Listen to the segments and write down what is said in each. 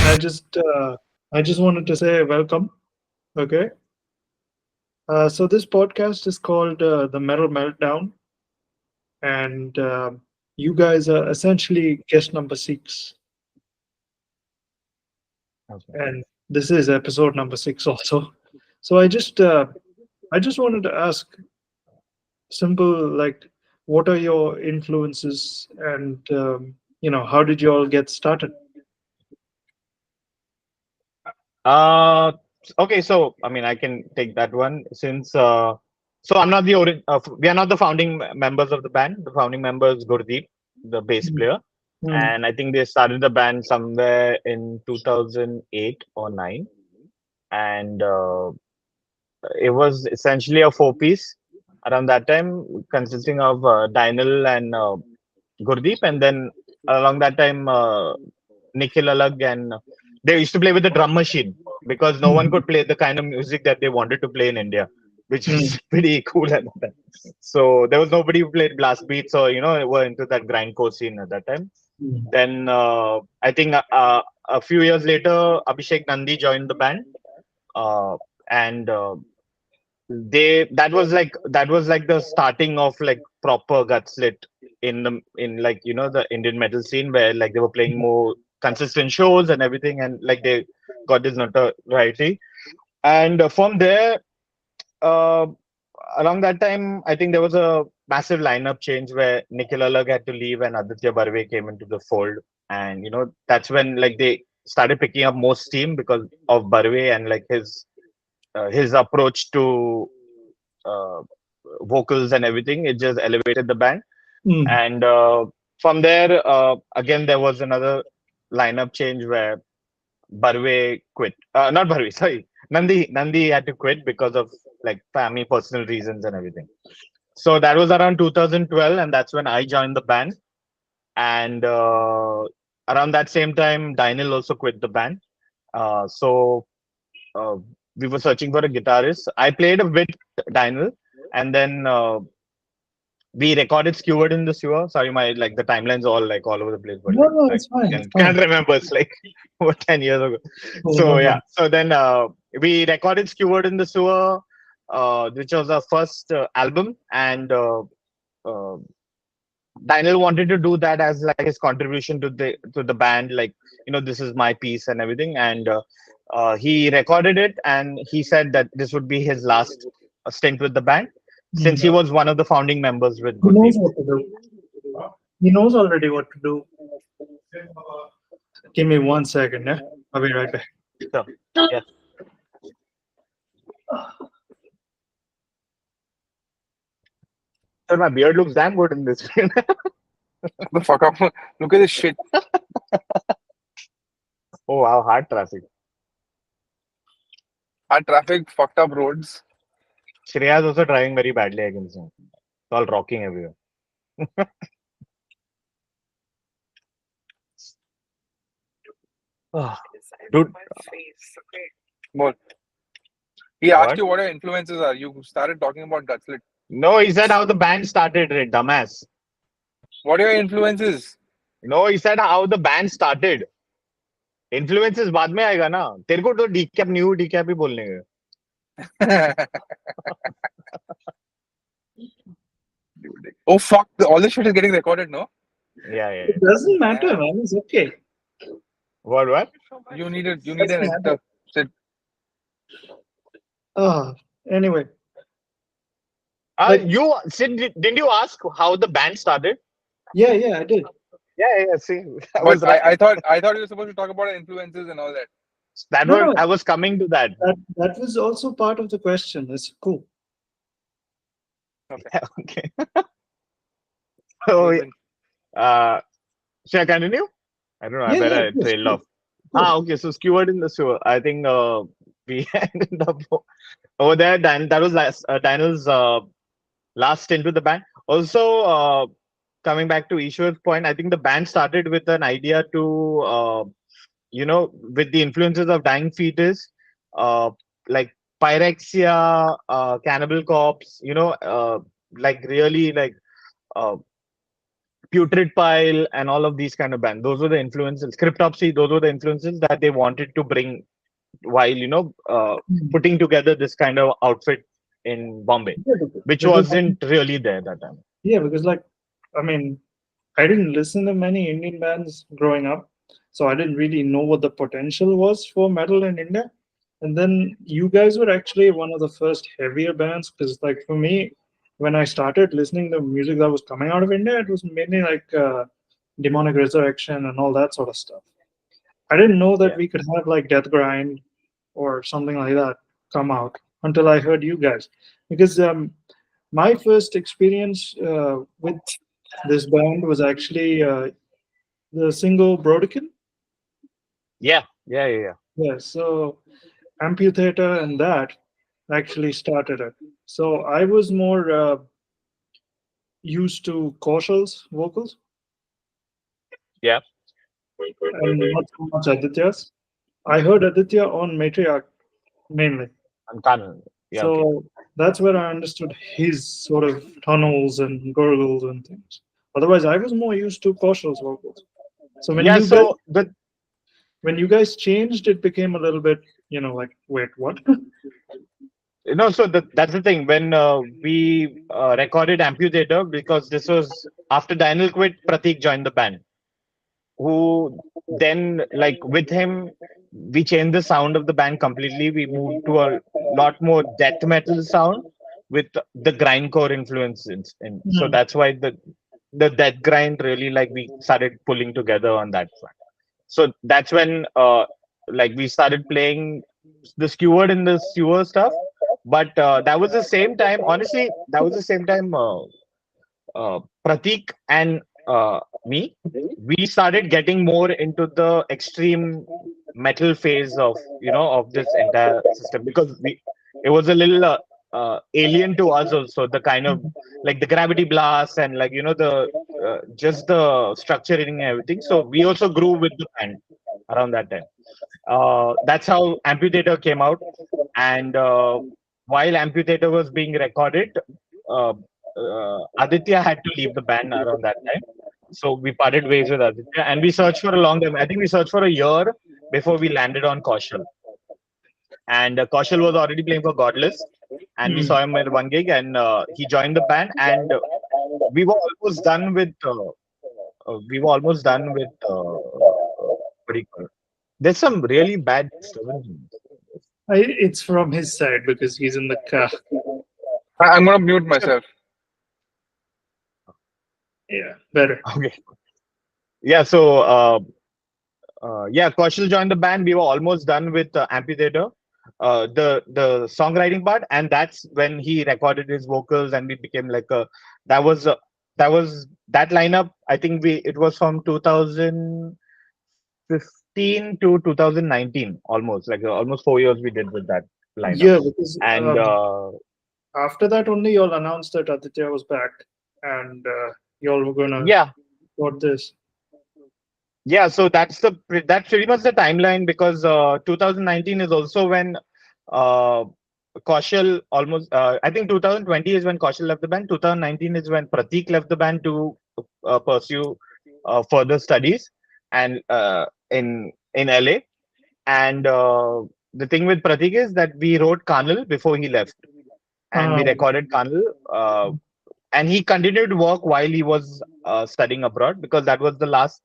I just I just wanted to say welcome. Okay. So this podcast is called the Metal Meltdown, and you guys are essentially guest number 6, Okay. and this is episode number 6 also. So I just wanted to ask simple, like, what are your influences, and how did you all get started? Uh, okay. So, I mean, I can take that one since. So I'm not the we are not the founding members of the band. The founding member is Gurdeep, the bass Mm, player, mm, and I think they started the band somewhere in 2008 or 9, and it was essentially a four-piece around that time, consisting of Dynal and Gurdeep, and then along that time, Nikhil Alag, and they used to play with the drum machine because no one mm, could play the kind of music that they wanted to play in India, which mm, was pretty cool at that time. So there was nobody who played blast beats or were into that grindcore scene at that time. mm, Then I think a few years later, Abhishek Nandi joined the band, uh, and they that was like the starting of like proper Gutslit in like the Indian metal scene, where like they were playing more consistent shows and everything, and like they got this notoriety. And from there, uh, along that time, I think there was a massive lineup change where Nikhil Alag had to leave and Aditya Barve came into the fold, and that's when like they started picking up more steam because of Barve and like his approach to uh, vocals and everything. It just elevated the band. mm. And from there, again, there was another lineup change where Barve quit. Not Barve, sorry. Nandi had to quit because of like family personal reasons and everything. So that was around 2012, and that's when I joined the band. And around that same time, Daniel also quit the band. So uh, we were searching for a guitarist. I played with Daniel, and then we recorded Skewered in the Sewer. Sorry, my like the timeline's all like all over the place, but No, like no, I it's fine. It's can't fine. remember. It's like over 10 years ago. Oh, So no yeah. problem. So then we recorded Skewered in the Sewer, which was our first album, and uh, Daniel wanted to do that as like his contribution to the band, like this is my piece and everything, and he recorded it, and he said that this would be his last stint with the band, since Mm. he was one of the founding members with He knows Gurdeep. what to do. He knows already what to do. Give me 1 second, yeah? I'll be right back. So yeah, so my beard looks damn good in this. Shut the fuck up. Look at this shit. Oh wow, hard traffic. Our traffic, fucked up roads. Shreya is also driving very badly, I can see. It's all rocking everywhere. Oh, dude, More. He asked what? you what your influences are. You started talking about Gutslit. No, he said how the band started, dumbass. What are your influences? No, he said how the band started. Influences बाद में आएगा ना तेरे को तो डीकैप new डीकैप ही बोलने का Oh fuck! All this shit is getting recorded, no? yeah. It doesn't matter, man. It's okay. What You need it. You need Doesn't an matter. editor. Sit. Anyway, you Sid, didn't you ask how the band started? yeah, I did. Yeah, see, I But was right. I thought you were supposed to talk about influences and all that. That No, was no, I was coming to that. that was also part of the question. It's cool. Okay. Okay. So Win-win. should I continue? I don't know. I Yeah, bet yeah, I yes, trailed cool, off. cool. Okay. So skewered in the sewer. I think we ended up over there. That was Daniel's last stint with the band. Also, coming back to Ishwar's point, I think the band started with an idea to, with the influences of Dying Fetus, like Pyrexia, Cannibal Corpse, like really like uh, Putrid Pile and all of these kind of bands. Those were the influences. Cryptopsy, those were the influences that they wanted to bring while Hmm. putting together this kind of outfit in Bombay, Yeah, which because wasn't really there that time. yeah, because like I mean, I didn't listen to many Indian bands growing up, so I didn't really know what the potential was for metal in India. And then you guys were actually one of the first heavier bands because, like, for me, when I started listening to music that was coming out of India, it was mainly like Demonic Resurrection and all that sort of stuff. I didn't know that Yeah. we could have like Death Grind or something like that come out until I heard you guys. Because my first experience with this band was actually the single Brodekin. Yeah. Yeah. Yeah. Yeah. Yeah, so Amputator and that actually started it. So I was more used to Kaushal's vocals Yeah. and not so much Aditya's. I heard Aditya on Matriarch mainly. And Kanan. Yeah. Okay. So that's where I understood his sort of tunnels and gurgles and things. Otherwise, I was more used to Kaushal's vocals. So Yeah. So the when you guys changed, it became a little bit, like, wait, what? so that's the thing. When we recorded Amputator, because this was after Daniel quit, Pratik joined the band. Who then, like, with him, we changed the sound of the band completely. We moved to a lot more death metal sound with the grindcore influence so Hmm. that's why the death grind really, like, we started pulling together on that front. So that's when like we started playing the skewered and the sewer stuff. But that was the same time, honestly, that was the same time Pratik and me, we started getting more into the extreme metal phase of this entire system, because it was a little alien to us also, the kind of, like, the gravity blast and, like, the just the structuring and everything. So we also grew with the band around that time. That's how Amputator came out. And while Amputator was being recorded, uh, Aditya had to leave the band around that time. So we parted ways with Aditya, and we searched for a long time. I think we searched for a year before we landed on Kaushal. And Kaushal was already playing for Godless, and we Hmm. saw him at one gig, and he joined the band, and we were almost done with. We were almost done with. What do you call it? There's some really bad disturbance. It's from his side because he's in the car. I'm gonna mute Sure. myself. Yeah, better. Okay. Yeah. So yeah, Kaushal joined the band. We were almost done with Amputator, the songwriting part, and that's when he recorded his vocals, and we became like a. That was that was that lineup. I think we it was from 2015 to 2019, almost, like, almost 4 years we did with that lineup. Yeah, because And after that only y'all announced that Aditya was back and y'all were gonna yeah, record this. yeah. So that's pretty much the timeline, because 2019 is also when uh, Kaushal almost. I think 2020 is when Kaushal left the band. 2019 is when Pratik left the band to pursue further studies and in LA. And the thing with Pratik is that we wrote Kanal before he left, and we Um, recorded Kanal. And he continued to work while he was studying abroad, because that was the last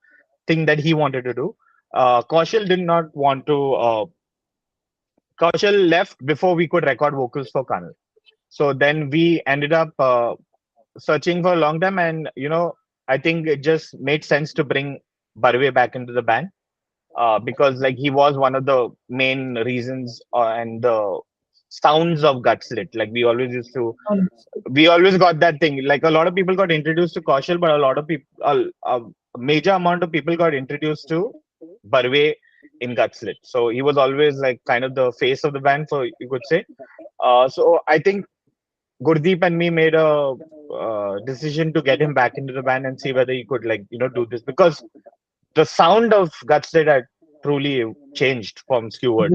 thing that he wanted to do. Kaushal did not want to. Kaushal left before we could record vocals for Kanal. So then we ended up searching for a long time, and I think it just made sense to bring Barve back into the band, because, like, he was one of the main reasons and the sounds of Gutslit. Like, we always got that thing. Like, a lot of people got introduced to Kaushal, but a lot of people, a major amount of people got introduced to Barve in Gutslit. So he was always, like, kind of the face of the band, for you could say. So I think Gurdeep and me made a decision to get him back into the band and see whether he could, like, do this, because the sound of Gutslit had truly changed from Skewered,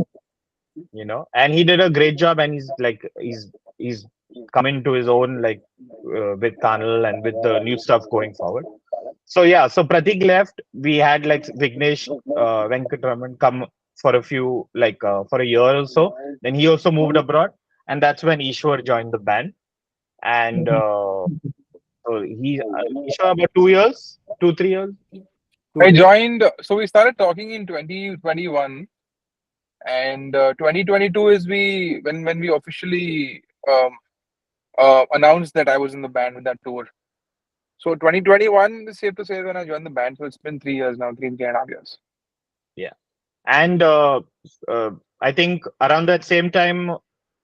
and he did a great job, and he's come into his own, like, with Kanal and with the new stuff going forward. So yeah, so Pratik left. We had like Vignesh Venkatraman come for a few for a year or so. Then he also moved abroad, and that's when Ishwar joined the band. And so Ishwar about 2 years, 2 3 years, I 2 3. joined. So we started talking in 2021, and 2022 is we when we officially announced that I was in the band with that tour. So 2021 is safe to say when I joined the band. So it's been 3 years now, 3.5 years. Yeah, and uh, I think around that same time,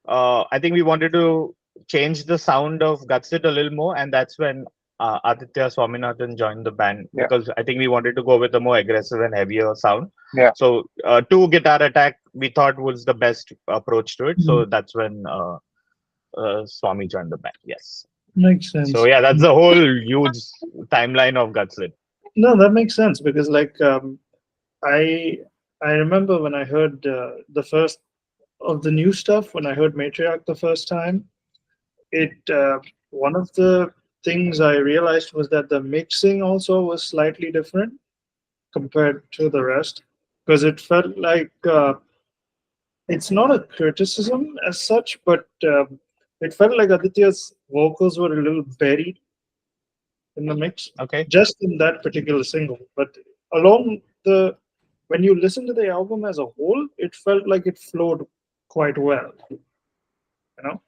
I think we wanted to change the sound of Gutsit a little more, and that's when Aditya Swaminathan joined the band Yeah, because I think we wanted to go with a more aggressive and heavier sound. yeah. So two guitar attack we thought was the best approach to it. So Mm, that's when Swami joined the band. Yes. makes So sense. yeah, that's the whole huge timeline of Gutslit. No, that makes sense because I I remember when I heard the first of the new stuff when I heard Matriarch the first time. It one of the things I realized was that the mixing also was slightly different compared to the rest because it felt like it's not a criticism as such, but it felt like Aditya's vocals were a little buried in the mix, Okay. just in that particular single. But along the when you listen to the album as a whole, it felt like it flowed quite well. You know,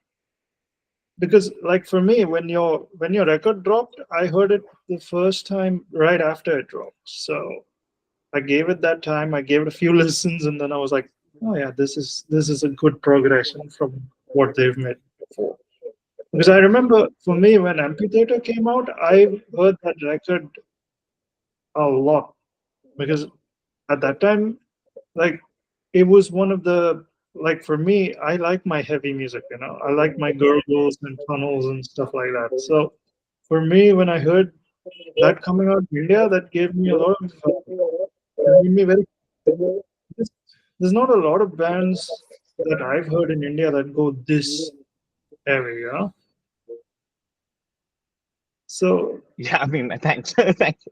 because like for me, when your record dropped, I heard it the first time right after it dropped. So I gave it that time. I gave it a few listens, and then I was like, oh yeah, this is a good progression from what they've made before. Because I remember for me when Amphitheater came out, I heard that record a lot because at that time, like it was one of the like for me, I like my heavy music, I like my gurgles and tunnels and stuff like that. So for me, when I heard that coming out in India, that gave me a lot of it made me very there's not a lot of bands that I've heard in India that go this heavy, So Yeah, I mean, thanks, thanks.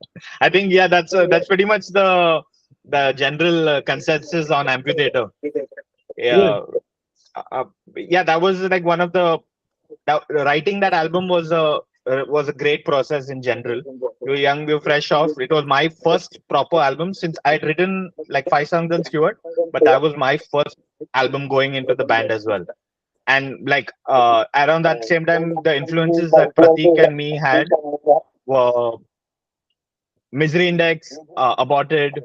I think yeah, that's pretty much the general consensus on Amphitheater. yeah, Yeah, yeah, that was like one of writing that album was a great process in general. We were young, we were fresh off. It was my first proper album since I'd written like 5 songs on Stewart, but that was my first album going into the band as well. And like around that same time, the influences that Pratik and me had were Misery Index, Aborted,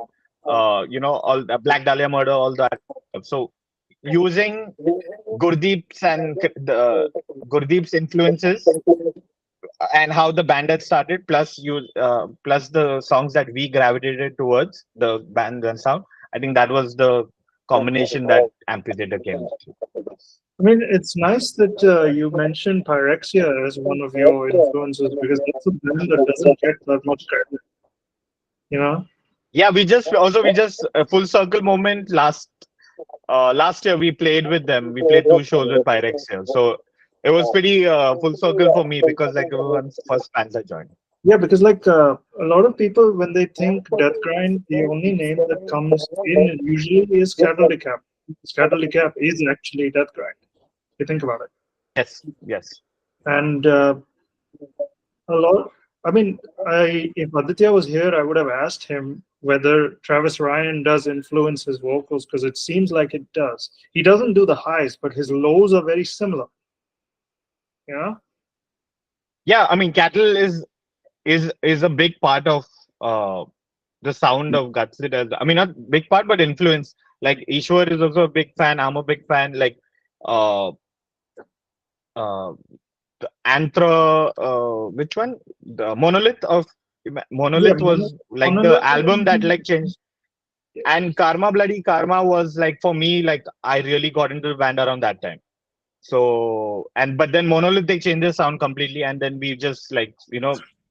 all the Black Dahlia Murder, all that. So using Gurdeep's and Gurdeep's influences and how the band had started, plus the songs that we gravitated towards the band and sound. I think that was the combination that Amphitheater came to. I mean, it's nice that you mentioned Pyrexia as one of your influences because that's a band that doesn't get that much credit, you know? Yeah, we just full circle moment last year we played with them. We played 2 shows with Pyrexia. So it was pretty full circle for me because like it was one of the first bands I joined. Yeah, because like a lot of people, when they think Death Grind, the only name that comes in usually is Cattle Decap. Cattle Decap is actually Death Grind. You think about it. Yes, yes. And a lot, I mean, if Aditya was here, I would have asked him whether Travis Ryan does influence his vocals because it seems like it does. He doesn't do the highs, but his lows are very similar. Yeah. Yeah, I mean Cattle is a big part of uh the sound of Gutslit as I mean not big part but influence. Like Ishwar is also a big fan. I'm a big fan. Like uh uh the Anthra which one? The Yeah. Monolith was like the Monolith album that and like changed. And Karma Bloody Karma was like for me like I really got into the band around that time. So and but then Monolith they changed the sound completely and then we just like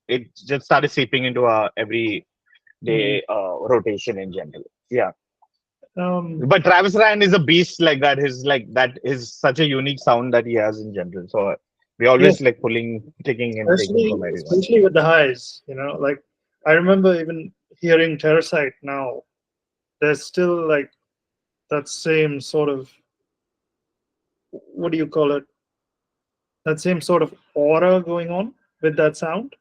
it just started seeping into our every day rotation in general. Yeah. um, But Travis Ryan is a beast like that. His like that is such a unique sound that he has in general. So we yeah, always like taking especially from everyone. especially with the highs, like I remember even hearing Terrasite now. There's still like that same sort of, what do you call it? That same sort of aura going on with that sound.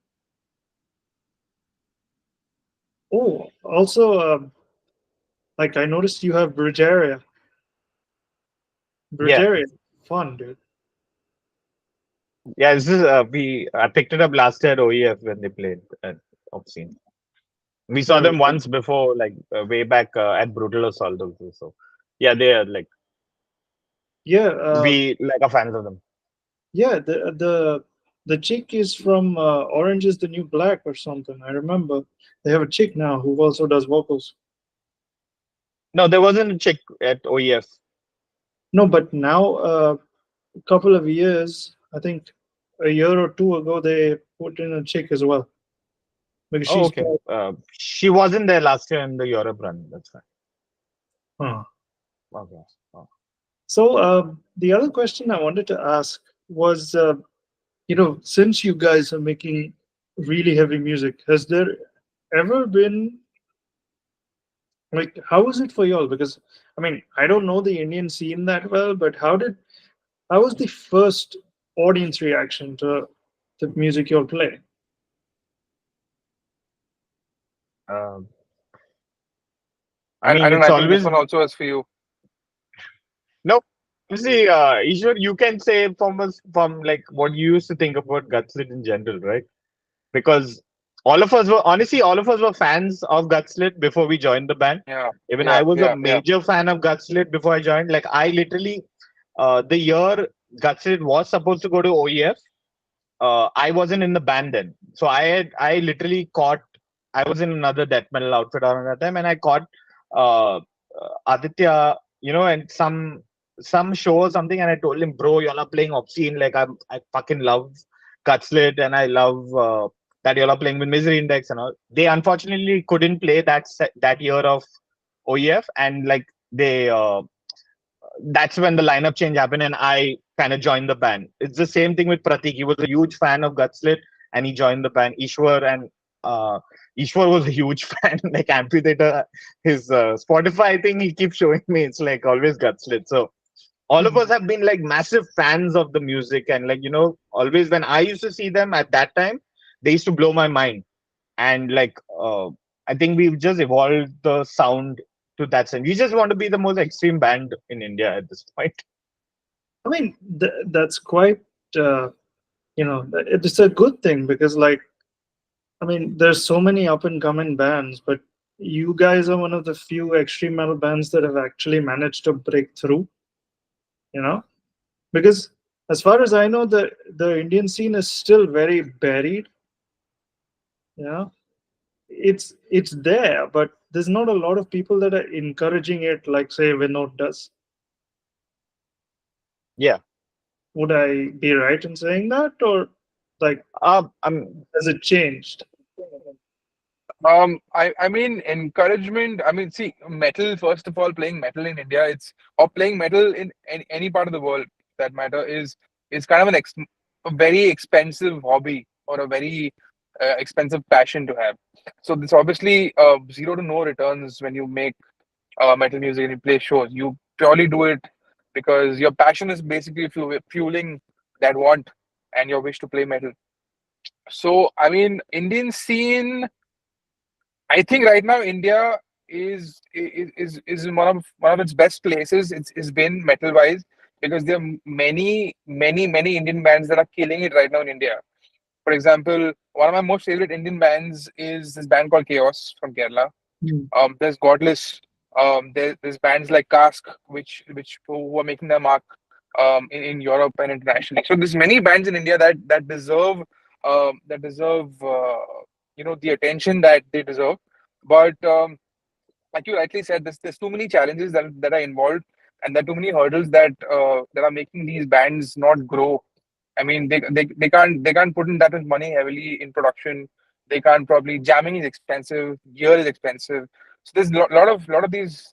Oh, also, like I noticed you have Bridgeria. Yeah, Bridgeria, fun, dude. yeah. This is we I picked it up last year at OEF when they played at Obscene. We saw No, them once before, like way back at Brutal Assault also. So yeah, they are like yeah, we like are fans of them. yeah. The chick is from Orange is the New Black or something. I remember they have a chick now who also does vocals. No, there wasn't a chick at OEF. No, but now a couple of years, I think a year or two ago, they put in a chick as well because Oh, she's okay. quite. She wasn't there last year in the Europe run. That's fine. Huh. Okay. Oh. So the other question I wanted to ask was, since you guys are making really heavy music, has there ever been like, how is it for y'all? Because I mean, I don't know the Indian scene that well, but how was the first audience reaction to the music you'll play? Um, I And mean, then it's I think this always one also is for you. no. You see, Ishwar, you can say from like what you used to think about Gutslit in general, right? Because all of us were fans of Gutslit before we joined the band. Yeah, Even I yeah, was a yeah, yeah. major fan of Gutslit before I joined. Like I literally, the year Gutslit was supposed to go to OEF, I wasn't in the band then. So I literally caught. I was in another death metal outfit around that time, and I caught uh, Aditya, and some show or something, and I told him, bro, y'all are playing obscene. Like I fucking love Gutslit, and I love that y'all are playing with Misery Index and all. They unfortunately couldn't play that year of OEF, and like they that's when the lineup change happened and I kind of joined the band. It's the same thing with Pratik. He was a huge fan of Gutslit and he joined the band. Uh, Ishwar was a huge fan, like Amphitheater. His Spotify thing he keeps showing me. It's like always Gutslit. So all of us Mhm. have been like massive fans of the music and like always when I used to see them at that time, they used to blow my mind and like I think we've just evolved the sound to that sense. We just want to be the most extreme band in India at this point. I mean, that's quite, uh, it's a good thing because, like, I mean, there's so many up and coming bands, but you guys are one of the few extreme metal bands that have actually managed to break through, you know? Because as far as I know, the Indian scene is still very buried, you know? It's there, but there's not a lot of people that are encouraging it, like say Vinod does. Yeah. Would I be right in saying that, or like I'm has it changed? I mean encouragement. I mean, see, metal. First of all, playing metal in India, it's or playing metal in any part of the world that matter is kind of a very expensive hobby or a very expensive passion to have. So this obviously zero to no returns when you make metal music and you play shows. You purely do it because your passion is basically fueling that want and your wish to play metal. So I mean, Indian scene. I think right now India is in one of its best places. It's been metal wise because there are many Indian bands that are killing it right now in India. For example, one of my most favorite Indian bands is this band called Chaos from Kerala. Hmm. There's Godless. There's bands like Cask, which who are making their mark in Europe and internationally. So there's many bands in India that deserve the attention that they deserve. But like you rightly said, there's too many challenges that are involved, and there are too many hurdles that are making these bands not grow. I mean, they can't put in that much money heavily in production. They can't probably jamming is expensive, gear is expensive. So there's lot of these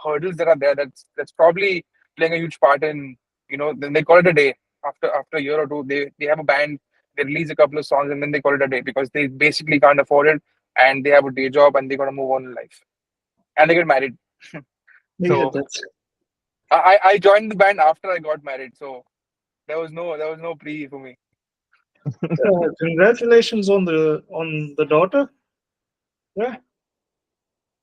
hurdles that are there. That's probably playing a huge part in then they call it a day after a year or two. They have a band, They release a couple of songs and then they call it a day because they basically can't afford it and they have a day job and they gotta move on in life and they get married. Yeah, So that's I joined the band after I got married, so there was no pre for me. congratulations on the daughter. Yeah,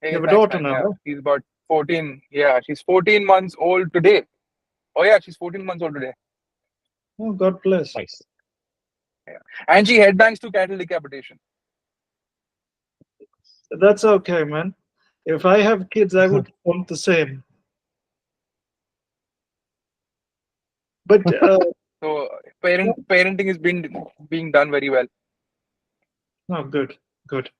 you Hey, have a thanks, daughter man. now, Yeah, huh? she's about 14. Yeah, she's 14 months old today. Oh yeah, she's 14 months old today. Oh, God bless. Nice. Yeah, and she headbangs to cattle decapitation. That's okay, man. If I have kids, I would want the same. But So parenting is being done very well. oh, good, good.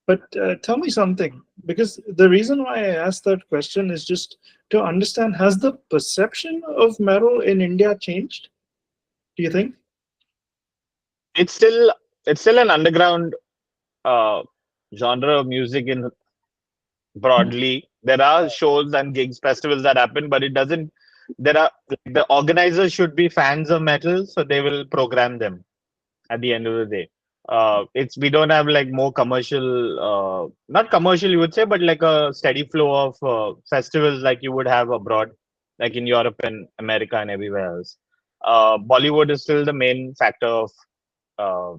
But tell me something, because the reason why I asked that question is just to understand: has the perception of metal in India changed? Do you think? It's still an underground uh, genre of music in broadly. There are shows and gigs, festivals that happen, but it doesn't. There are the organizers should be fans of metal, so they will program them at the end of the day. It's we don't have like more commercial, not commercial, you would say, but like a steady flow of festivals like you would have abroad, like in Europe and America and everywhere else. Bollywood is still the main factor uh,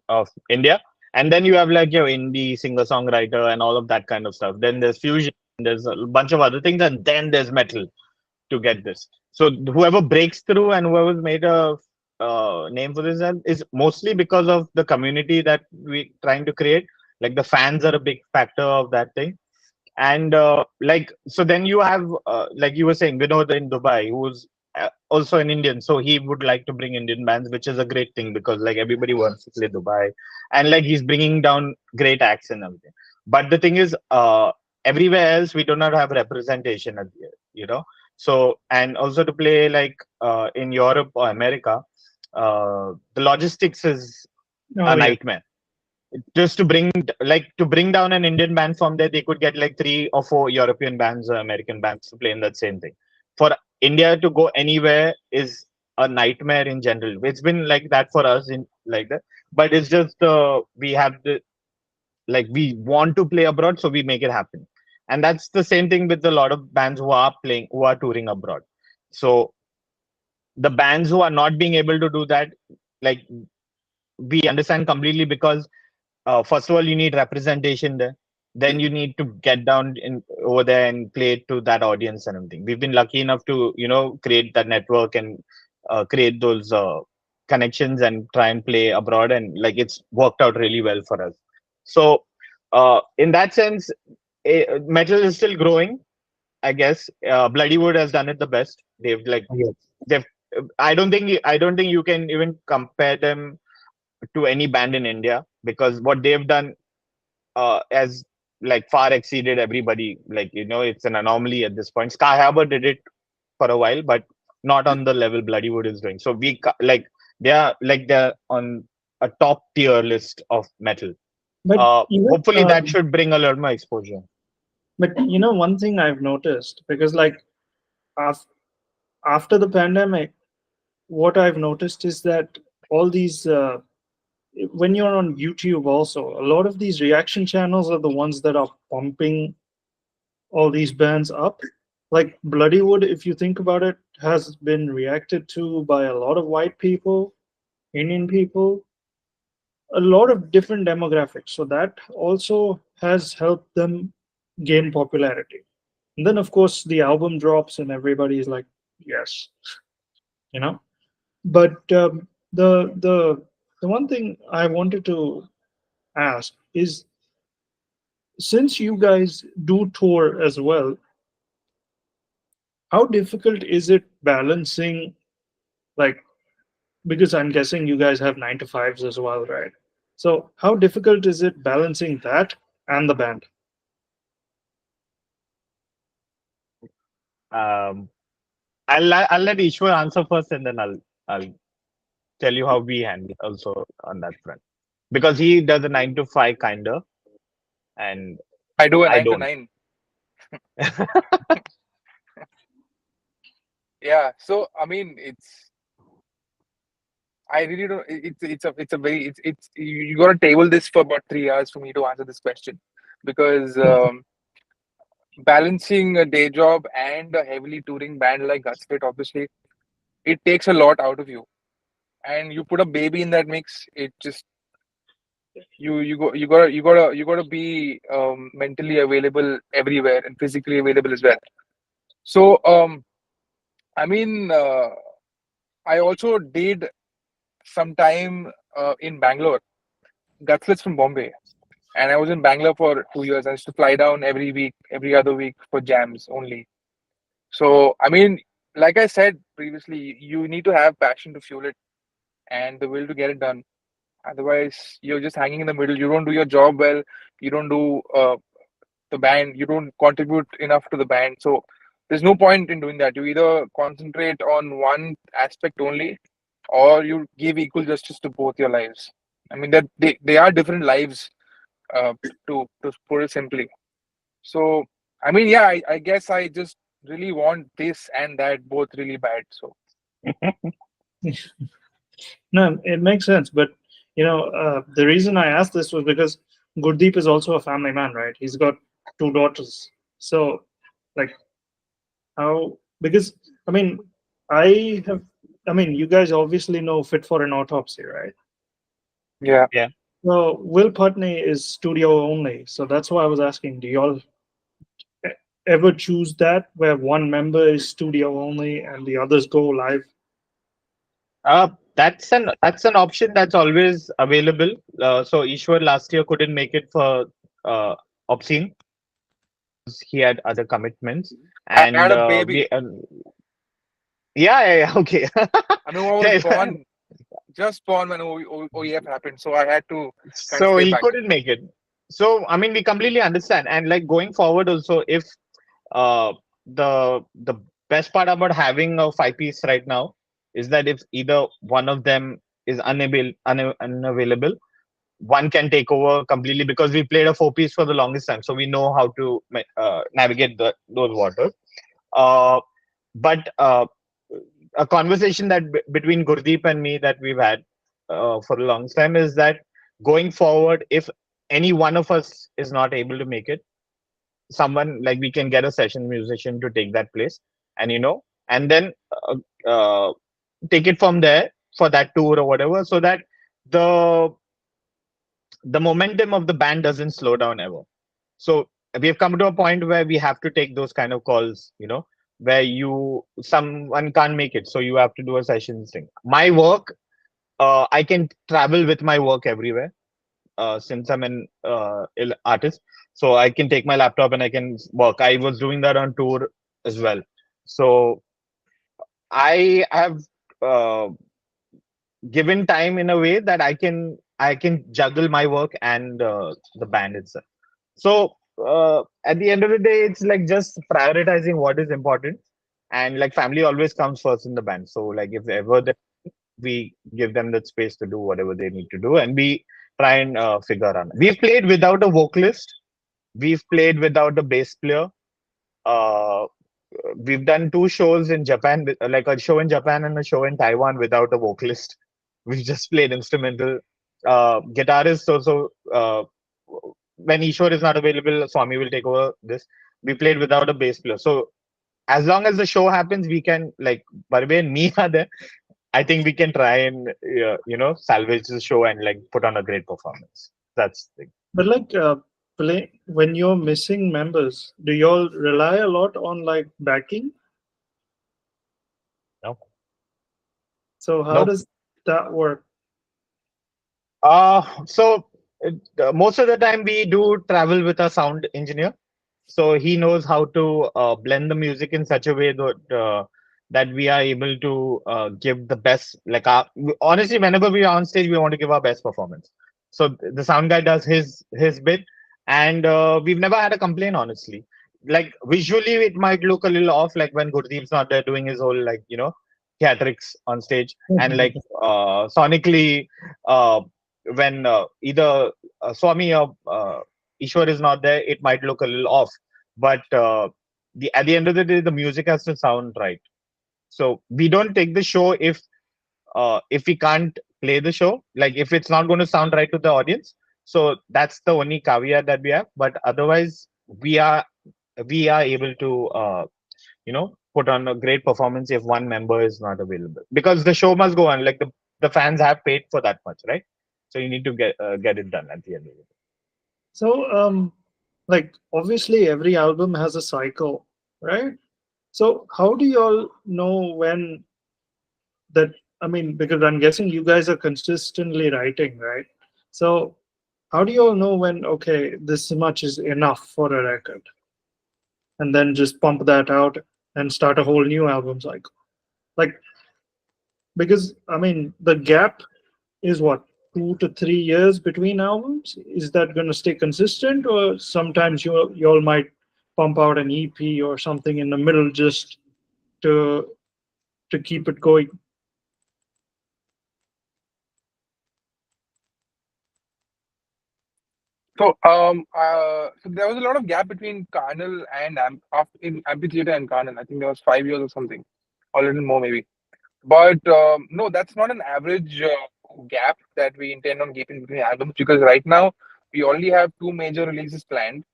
of India. And then you have like your indie singer songwriter and all of that kind of stuff. Then there's fusion, there's a bunch of other things, and then there's metal to get this. So whoever breaks through and whoever's made a name for this is mostly because of the community that we trying to create. Like the fans are a big factor of that thing. And like so then you have like you were saying Vinod in Dubai, who's also an Indian, so he would like to bring Indian bands, which is a great thing because like everybody wants to play Dubai, and like he's bringing down great acts and everything. But the thing is, everywhere else we do not have representation at the, you know. So and also to play like in Europe or America, the logistics is Oh a yeah. nightmare. Just to bring down an Indian band from there, they could get like 3 or 4 European bands or American bands to play in that same thing. For India to go anywhere is a nightmare in general. It's been like that for us in like that, but it's just we have the like we want to play abroad, so we make it happen. And that's the same thing with a lot of bands who are touring abroad. So the bands who are not being able to do that, like we understand completely because first of all, you need representation there. Then you need to get down in over there and play to that audience and everything. We've been lucky enough to create that network and create those connections and try and play abroad, and like it's worked out really well for us. So in that sense, metal is still growing. I guess Bloodywood has done it the best. They've. I don't think you can even compare them to any band in India because what they've done has like far exceeded everybody. Like it's an anomaly at this point. Sky Harbor did it for a while, but not on the level Bloodywood is doing. So they're on a top tier list of metal. But even Hopefully that should bring a lot more exposure. but one thing I've noticed, because like af- after the pandemic, what I've noticed is that all these when you're on YouTube also, a lot of these reaction channels are the ones that are pumping all these bands up. Like Bloodywood, if you think about it, has been reacted to by a lot of white people, Indian people, a lot of different demographics. So that also has helped them gain popularity. And then, of course, the album drops and everybody is like, yes, you know. But the one thing I wanted to ask is, since you guys do tour as well, how difficult is it balancing, like, because I'm guessing you guys have 9 to 5s as well, right? So how difficult is it balancing that and the band? Um, I'll let Ishwar answer first, and then I'll tell you how we handle also on that front because he does a 9 to 5 kinda, and I do a I nine to don't. nine. Yeah. So I mean, I really don't. It's a very it's you got to table this for about 3 hours for me to answer this question, because balancing a day job and a heavily touring band like Gutslit, obviously, it takes a lot out of you. And you put a baby in that mix, it just you gotta be mentally available everywhere and physically available as well. So I mean, I also did some time in Bangalore. Gutslit's from Bombay, and I was in Bangalore for 2 years. I used to fly down every week, every other week for jams only. So I mean, like I said previously, you need to have passion to fuel it and the will to get it done. Otherwise, you're just hanging in the middle. You don't do your job well. You don't do the band. You don't contribute enough to the band. So there's no point in doing that. You either concentrate on one aspect only, or you give equal justice to both your lives. I mean that they are different lives, uh, to put it simply. So I mean, yeah, I guess I just really want this and that both really bad. So No, it makes sense. But the reason I asked this was because Gurdeep is also a family man, right? He's got two daughters. So, like, how? Because I mean, I have. I mean, you guys obviously know Fit for an Autopsy, right? yeah. Yeah. So Will Putney is studio only. So that's why I was asking. Do y'all ever choose that where one member is studio only and the others go live? That's an option that's always available. So Ishwar last year couldn't make it for Obscene. He had other commitments, I and had a we baby. yeah, okay. I mean, I was Yeah, born just born when OEF happened, so I had to kind of so stay he back. couldn't make it. So I mean, we completely understand, and like going forward also, if uh the best part about having a five piece right now is that if either one of them is unavailable, one can take over completely, because we played a four piece for the longest time, so we know how to navigate those waters. Uh, but a conversation that between Gurdeep and me that we've had for a long time is that going forward, if any one of us is not able to make it, someone like we can get a session musician to take that place, and and then take it from there for that tour or whatever, so that the the momentum of the band doesn't slow down ever. So we have come to a point where we have to take those kind of calls, where someone can't make it, so you have to do a session thing. My work, I can travel with my work everywhere, since I'm an artist, so I can take my laptop and I can work. I was doing that on tour as well. So I have uh, given time in a way that I can juggle my work and the band itself. So at the end of the day, it's like just prioritizing what is important, and like family always comes first in the band. So like if ever we give them that space to do whatever they need to do, and we try and figure out. We've played without a vocalist. We've played without a bass player. Uh, we've done two shows in Japan, like a show in Japan and a show in Taiwan without a vocalist. We just played instrumental. Guitarist also. When Ishwar is not available, Swami will take over this. We played without a bass player. So as long as the show happens, we can like Barbe and me are there. I think we can try and salvage the show and like put on a great performance. That's the thing. But like when you're missing members, do y'all rely a lot on like backing? No, So how no. does that work? So most of the time we do travel with a sound engineer, so he knows how to blend the music in such a way that we are able to give the best. Like honestly, whenever we are on stage, we want to give our best performance. So the sound guy does his bit, and we've never had a complaint. Honestly, like visually, it might look a little off, like when Gurdeep's not there doing his whole like theatrics on stage, and like sonically, uh, when either Swami or Ishwar is not there, it might look a little off. But at the end of the day, the music has to sound right. So we don't take the show if if we can't play the show, like if it's not going to sound right to the audience. So that's the only caveat that we have. But otherwise, we are we are able to put on a great performance if one member is not available, because the show must go on. Like the fans have paid for that much, right? So you need to get it done at the end of it. So, like obviously every album has a cycle, right? So how do you all know when that? I mean, because I'm guessing you guys are consistently writing, right? So how do you all know when okay, this much is enough for a record, and then just pump that out and start a whole new album cycle? Like because I mean the gap is what 2 to 3 years between albums. Is that going to stay consistent, or sometimes you all might pump out an EP or something in the middle just to to keep it going? So there was a lot of gap between Carnal and in Amphitheater and Carnal. I think there was 5 years or something, or a little more maybe. But no, that's not an average gap that we intend on keeping between albums, because right now we only have two major releases planned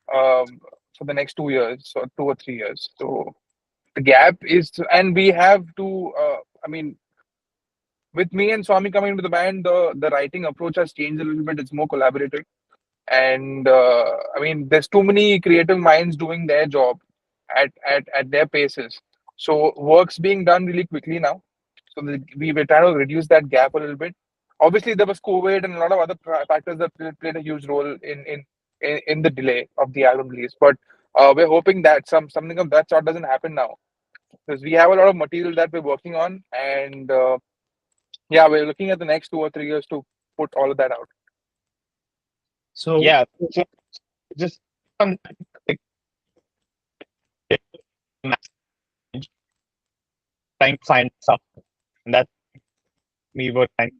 for the next 2 years or 2 or 3 years. So the gap is, and we have to. I mean, with me and Swami coming into the band, the writing approach has changed a little bit. It's more collaborative, and I mean, there's too many creative minds doing their job at their paces. So work's being done really quickly now. So we were trying to reduce that gap a little bit. Obviously, there was COVID and a lot of other factors that played a huge role in the delay of the album release. But we're hoping that something of that sort doesn't happen now, because we have a lot of material that we're working on, and yeah, we're looking at the next 2 or 3 years to put all of that out. So Yeah. So just on like, trying to find something, and that we were trying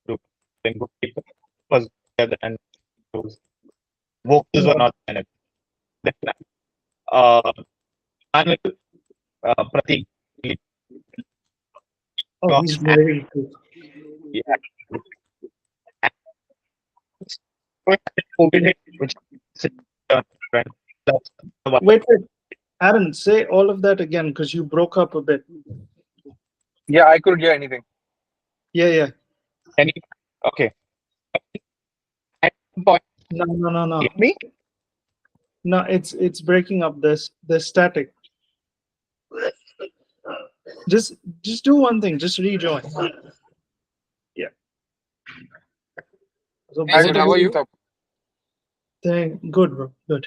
to bring good people was together, and those vocals were not in it. Then, uh, Anil, Pratik, oh, he's and driving too. yeah, COVID hit, which is different. That's the one. Wait, Aaron, say all of that again because you broke up a bit. Yeah, I couldn't hear anything. Yeah. Any, okay. At some point, No. me? No, it's breaking up. There's static. Just do one thing. Just rejoin. Yeah. So Hi, Is both it of Gunnar, how are you, what's you? up? good, bro. Good.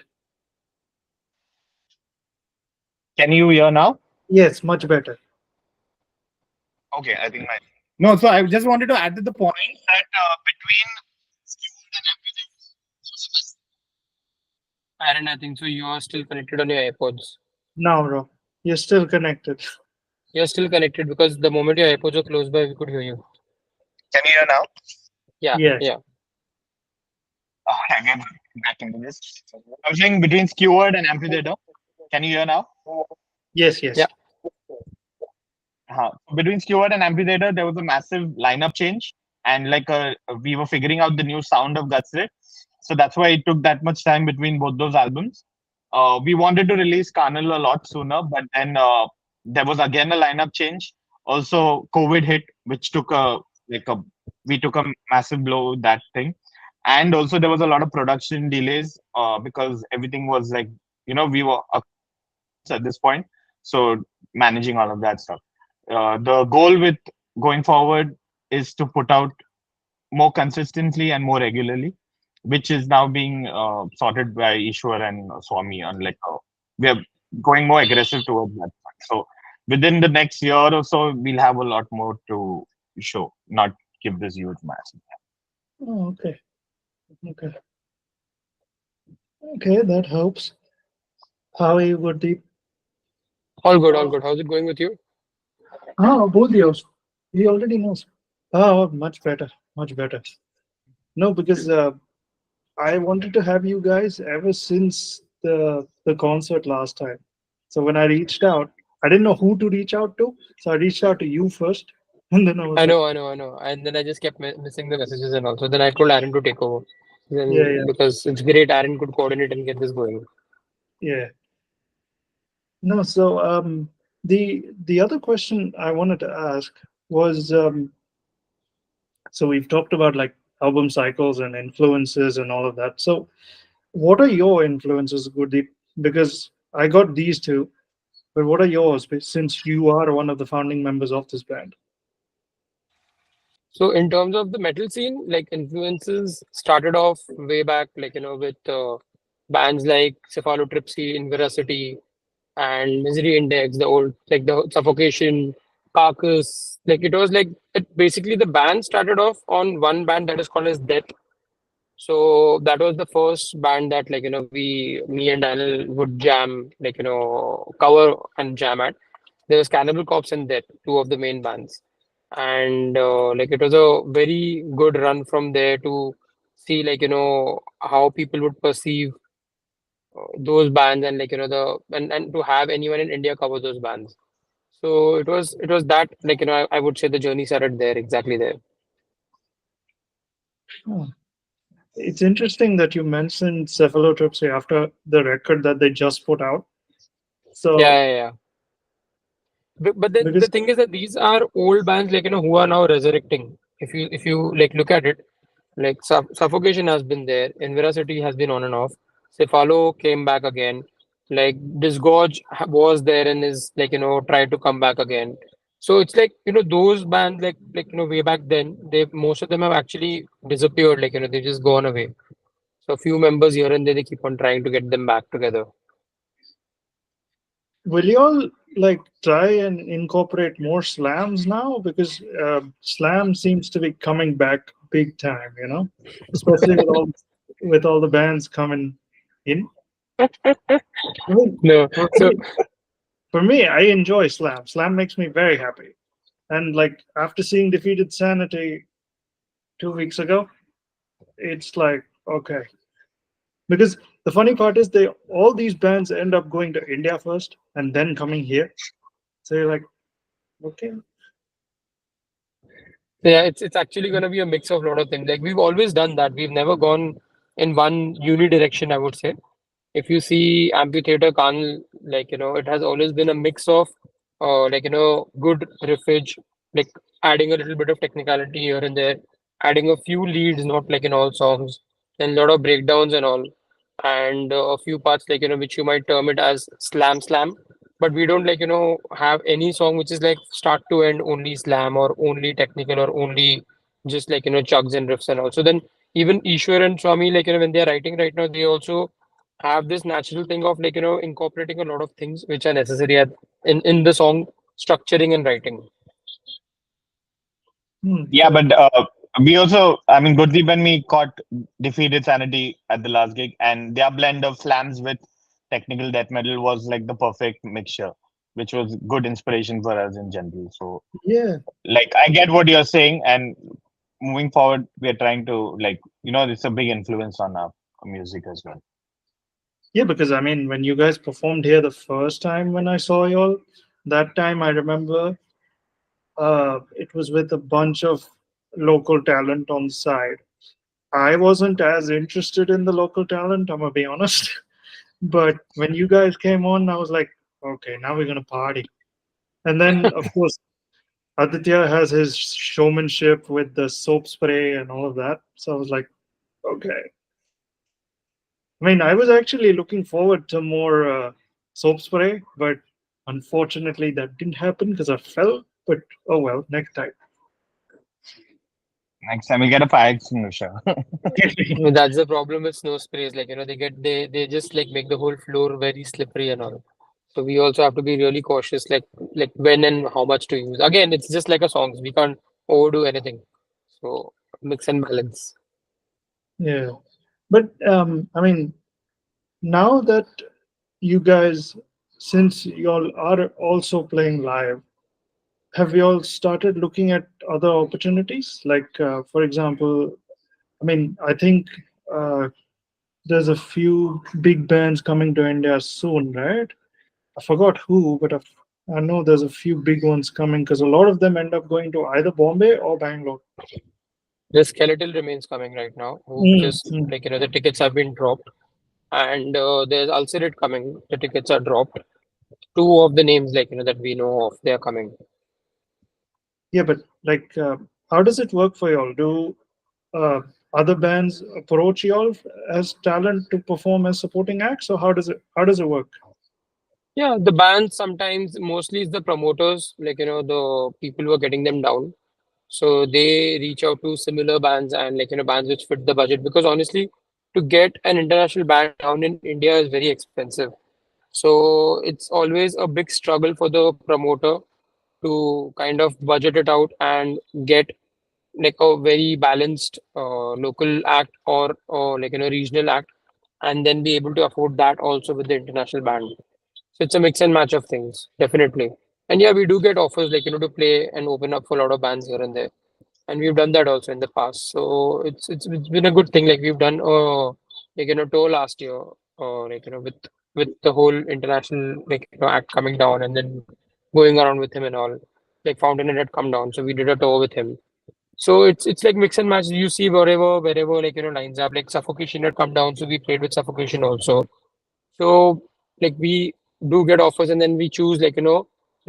Can you hear now? Yes, much better. Okay, I think my no. So I just wanted to add to the point that between Aaron, I think so. You are still connected on your AirPods. Now, bro, you're still connected. You're still connected because the moment your AirPods were close by, we could hear you. can you hear now? Yeah, Yes. yeah. Okay, again back into this. I was saying between skewered and amphitheater. Can you hear now? Yes. Yeah. Between Stewart and Amphitheater, there was a massive lineup change, and like we were figuring out the new sound of Gutslit. So that's why it took that much time between both those albums. We wanted to release Carnal a lot sooner, but then there was again a lineup change. Also, COVID hit, which took like a we took a massive blow with that thing, and also there was a lot of production delays because everything was like we were at this point, so managing all of that stuff. The goal with going forward is to put out more consistently and more regularly, which is now being sorted by Ishwar and Swami. On like we are going more aggressive towards that. So within the next year or so, we'll have a lot more to show. Not give this huge massive. Oh, okay. Okay, that helps. How are you, Gurdeep? All good, all good. How's it going with you? Oh, both yours. He already knows. Oh, much better. Much better. No, because I wanted to have you guys ever since the concert last time. So when I reached out, I didn't know who to reach out to. So I reached out to you first. And then I was I like, know, I know, I know. And then I just kept missing the messages and also. Then I told Aaron to take over. yeah, Then yeah, because it's great, Aaron could coordinate and get this going. yeah. No, so the other question I wanted to ask was so we've talked about like album cycles and influences and all of that. So what are your influences, Gurdeep? Because I got these two, but what are yours? Since you are one of the founding members of this band. So in terms of the metal scene, like influences started off way back, like with bands like Cephalotripsy, Inveracity, and Misery Index, the old like the Suffocation, Carcass. Like it was like basically the band started off on one band that is called as Death. So that was the first band that me and Daniel would jam, cover and jam at. There was Cannibal Corpse and Death, two of the main bands, and like it was a very good run from there to see how people would perceive those bands and and to have anyone in India cover those bands. So it was that I would say the journey started there exactly there. Hmm. It's interesting that you mentioned Cephalotripsy after the record that they just put out. Yeah, So yeah, yeah. But then the because thing is that these are old bands who are now resurrecting. If you like look at it, like Suffocation has been there, Inveracity has been on and off. Cephalo came back again. Like Disgorge was there and is tried to come back again. So it's like those bands way back then they most of them have actually disappeared. They've just gone away. So a few members here and there they keep on trying to get them back together. will you all like try and incorporate more slams now? Because slam seems to be coming back big time, especially with all the bands coming in. I mean, No, for so me, for me, I enjoy slam. Slam makes me very happy. And like after seeing Defeated Sanity 2 weeks ago, it's like okay. Because the funny part is they all these bands end up going to India first and then coming here. So you're like, okay, yeah, it's actually gonna be a mix of a lot of things. Like we've always done that. We've never gone in one uni direction, I would say. If you see amphitheater Carnal, it has always been a mix of good riffage, like adding a little bit of technicality here and there, adding a few leads, not like in all songs, and a lot of breakdowns and all, and a few parts which you might term it as slam, but we don't have any song which is like start to end only slam or only technical or only just chugs and riffs and all. So then even Ishwar and Swami when they are writing right now, they also have this natural thing of incorporating a lot of things which are necessary in the song structuring and writing. Yeah, fair but enough. we also, I mean, Gurdeep and me caught Defeated Sanity at the last gig, and their blend of slams with technical death metal was like the perfect mixture, which was good inspiration for us in general. So, Yeah, like, I get what you're saying, and moving forward, we are trying to, like, it's a big influence on our music as well. yeah, because I mean, when you guys performed here the first time when I saw y'all, that time I remember it was with a bunch of local talent on the side. I wasn't as interested in the local talent, I'm gonna be honest. But when you guys came on, I was like, okay, now we're gonna party. And then, of course, Aditya has his showmanship with the soap spray and all of that. So I was like, okay. I mean, I was actually looking forward to more soap spray, but unfortunately that didn't happen because I fell. But oh well, next time. Next time we get a fire extinguisher. That's the problem with snow sprays. They just make the whole floor very slippery and all. So we also have to be really cautious, like when and how much to use. Again, it's just like a songs. We can't overdo anything. So mix and balance. Yeah. But I mean, now that you guys, since y'all are also playing live, have you all started looking at other opportunities? Like, for example, I mean, I think uh, there's a few big bands coming to India soon, right? I forgot who, but I know there's a few big ones coming because a lot of them end up going to either Bombay or Bangalore. The skeletal remains coming right now, who Mm, just mm. the tickets have been dropped, and there's Ulcerate coming. The tickets are dropped. Two of the names that we know of, they are coming. Yeah, but like, how does it work for y'all? Do uh, other bands approach y'all as talent to perform as supporting acts, or how does it work? Yeah, the bands sometimes mostly is the promoters, the people who are getting them down. So they reach out to similar bands and bands which fit the budget because honestly, to get an international band down in India is very expensive. So it's always a big struggle for the promoter to kind of budget it out and get like a very balanced local act or regional act and then be able to afford that also with the international band. So it's a mix and match of things, definitely. And yeah, we do get offers to play and open up for a lot of bands here and there, and we've done that also in the past. So it's been a good thing. Like we've done tour last year, with the whole international act coming down and then going around with him and all. Like Fountainhead had come down, so we did a tour with him. So it's like mix and match. You see wherever lines up. Like Suffocation had come down, so we played with Suffocation also. So like we do get offers and then we choose like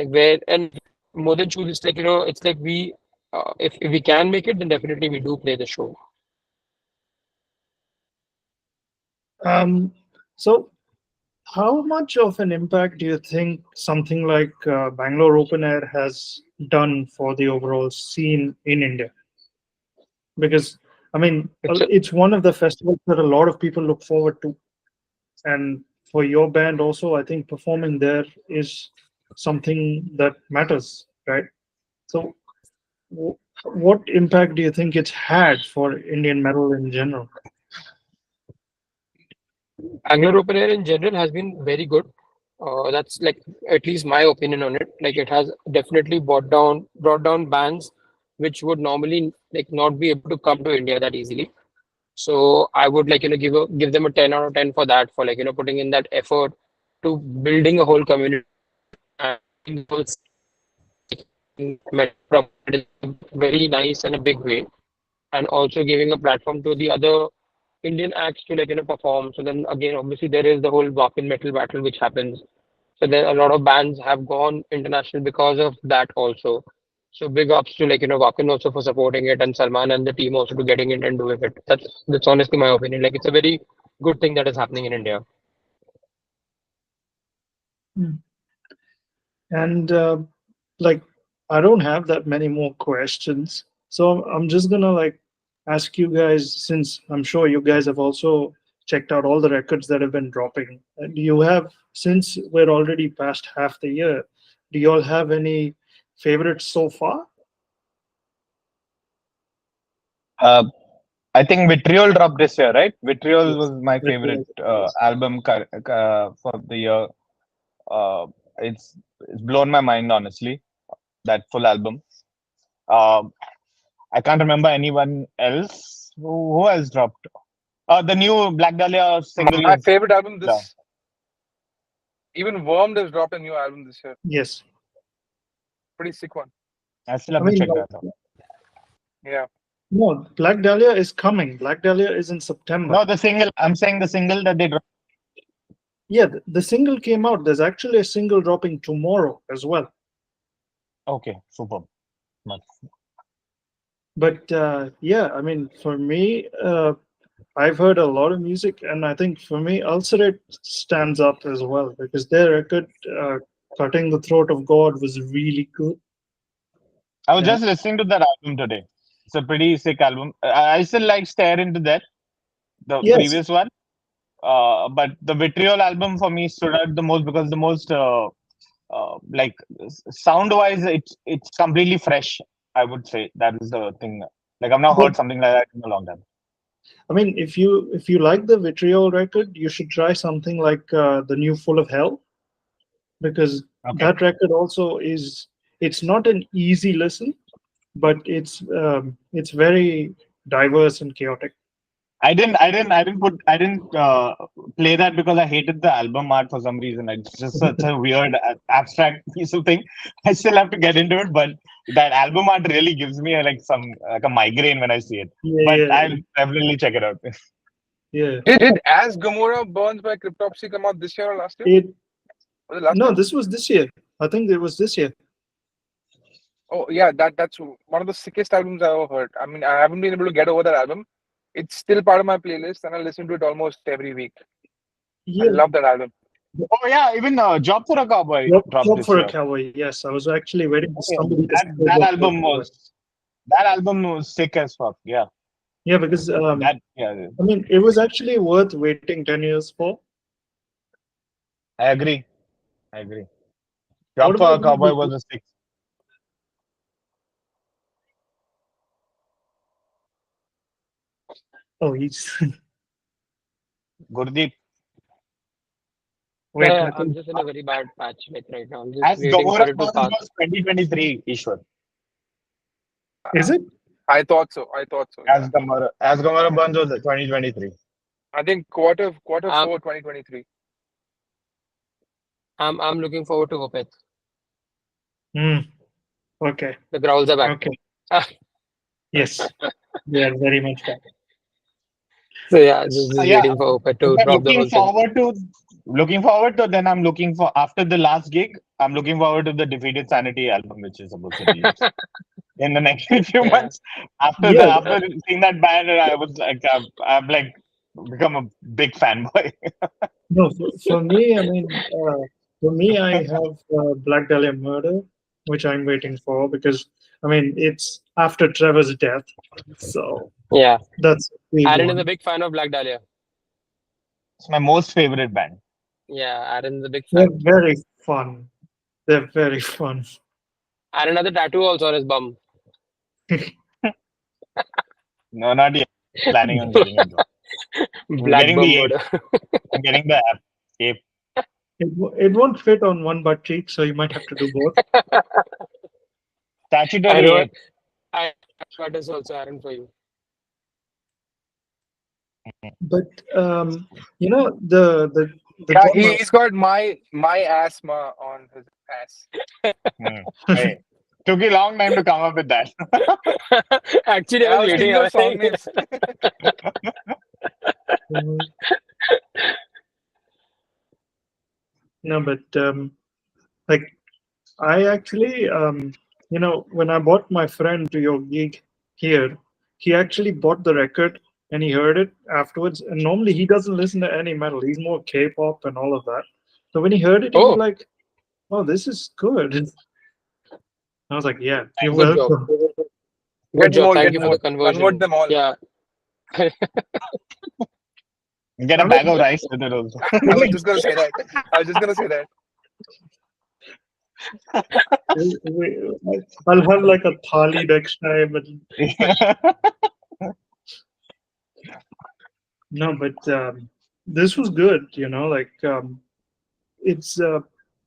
where and more than choose it's it's like we if we can make it then definitely we do play the show. Um, so, how much of an impact do you think something like Bangalore Open Air has done for the overall scene in India? Because I mean, It's a, it's one of the festivals that a lot of people look forward to, and for your band also, I think performing there is something that matters, right? So, what impact do you think it's had for Indian metal in general? Bangalore Open Air in general has been very good. That's like at least my opinion on it. Like it has definitely brought down bands which would normally like not be able to come to India that easily. So I would give them a 10 out of 10 for that, for putting in that effort to building a whole community and getting the whole promoted in a very nice and a big way, and also giving a platform to the other Indian acts to perform. So then again, obviously there is the whole Wacken metal battle which happens. So then a lot of bands have gone international because of that also. So big ups to Wacken also for supporting it and Salman and the team also to getting it and doing it. That's honestly my opinion. Like it's a very good thing that is happening in India. And like, I don't have that many more questions, so I'm just gonna like ask you guys, since I'm sure you guys have also checked out all the records that have been dropping. Do you have, since we're already past half the year, do you all have any favorites so far? Uh, I think Vitriol dropped this year, right? Vitriol Yes. was my favorite album for the year. Uh, it's blown my mind, honestly. That full album. Uh, I can't remember anyone else who has dropped. The new Black Dahlia single My is favorite album yeah. this even Wormed has dropped a new album this year. Yes. Pretty sick one. I still have I to mean, check that out. Yeah. no, Black Dahlia is coming. Black Dahlia is in September. No, the single. I'm saying the single that they dropped. Yeah, the single came out. There's actually a single dropping tomorrow as well. Okay, super. But yeah, I mean, for me, I've heard a lot of music, and I think for me, Ulcerate stands up as well because their record, "Cutting the Throat of God," was really good. I was And just listening to that album today. It's a pretty sick album. I still like Stare Into Death, the yes, previous one. But the Vitriol album for me stood out the most because the most like sound wise, it's completely fresh. I would say that is the thing. Like I've not but heard something like that in a long time. I mean, if you like the Vitriol record, you should try something like the new "Full of Hell" because Okay. that record also is. It's not an easy listen, but it's very diverse and chaotic. I didn't play that because I hated the album art for some reason. It's just such a weird, abstract piece of thing. I still have to get into it, but that album art really gives me like a migraine when I see it. But Yeah, I'll definitely check it out. yeah. Did As Gamora Burns by Cryptopsy come out this year or last year? It Was it last No, year? this was this year. I think it was this year. Oh yeah, that's one of the sickest albums I ever heard. I mean, I haven't been able to get over that album. It's still part of my playlist, and I listen to it almost every week. I Yeah, love that album. Oh yeah, even Job for a Cowboy dropped Job this for a year. Cowboy. Yes, I was actually waiting for Yeah, somebody to say that Job for a album Cowboy. was sick as fuck. Yeah, Yeah, because that yeah, I mean, it was actually worth waiting 10 years for. I agree. I agree. What Job for a about Cowboy you? was a sick. Oh, he's Gurdeep. wait. I I'm think just in a very bad patch like right now. I'm just As waiting for Gomorrah it to Burns pass. was 2023, Ishwar. is Uh, it? I thought so. I thought so. Yeah. As Gomorrah Burns was 2023. I think quarter I'm four 2023. I'm looking forward to Opeth. Hmm. Okay. The growls are back. Okay. Yes. They are very much back. So yeah, just Yeah, waiting for Opeth to but drop the whole thing. looking forward to then I'm looking for after the last gig, I'm looking forward to the Defeated Sanity album, which is supposed to release in the next few Yeah. months. Yeah. After seeing that band, I was like, I'm like become a big fanboy. No, for me, I mean, I have Black Dahlia Murder, which I'm waiting for because I mean it's after Trevor's death, so Yeah. that's a big Aaron is a one. big fan of Black Dahlia. It's my most favorite band. Yeah, Aaron is a big They're fan. very fun. They're very fun. Aaron has a tattoo also on his bum. No, not yet. Planning on getting it though. I'm Black getting bum the ape. murder. I'm getting the ape. It won't fit on one butt cheek, so you might have to do both. I Statutory know. ape. I got this also Aaron for you. But you know the Yeah, drama. he's got my asthma on his ass. Hmm. Hey, took a long time to come up with that. Actually, I I was was waiting. thinking I of was song like, names. No, but like I actually when I bought my friend to your gig here, he actually bought the record and he heard it afterwards. And normally he doesn't listen to any metal; he's more K-pop and all of that. So when he heard it, he was oh, like, "Oh, this is good." I was like, "Yeah, you're Nice. good job. welcome." Good Get job. more, Thank get you for more. the Convert conversion. them all. Yeah. Get a I bag mean, of rice with it also. I was just gonna say that. I was just gonna say that. I'll have like a thali next time. And, no, but this was good. Like it's uh,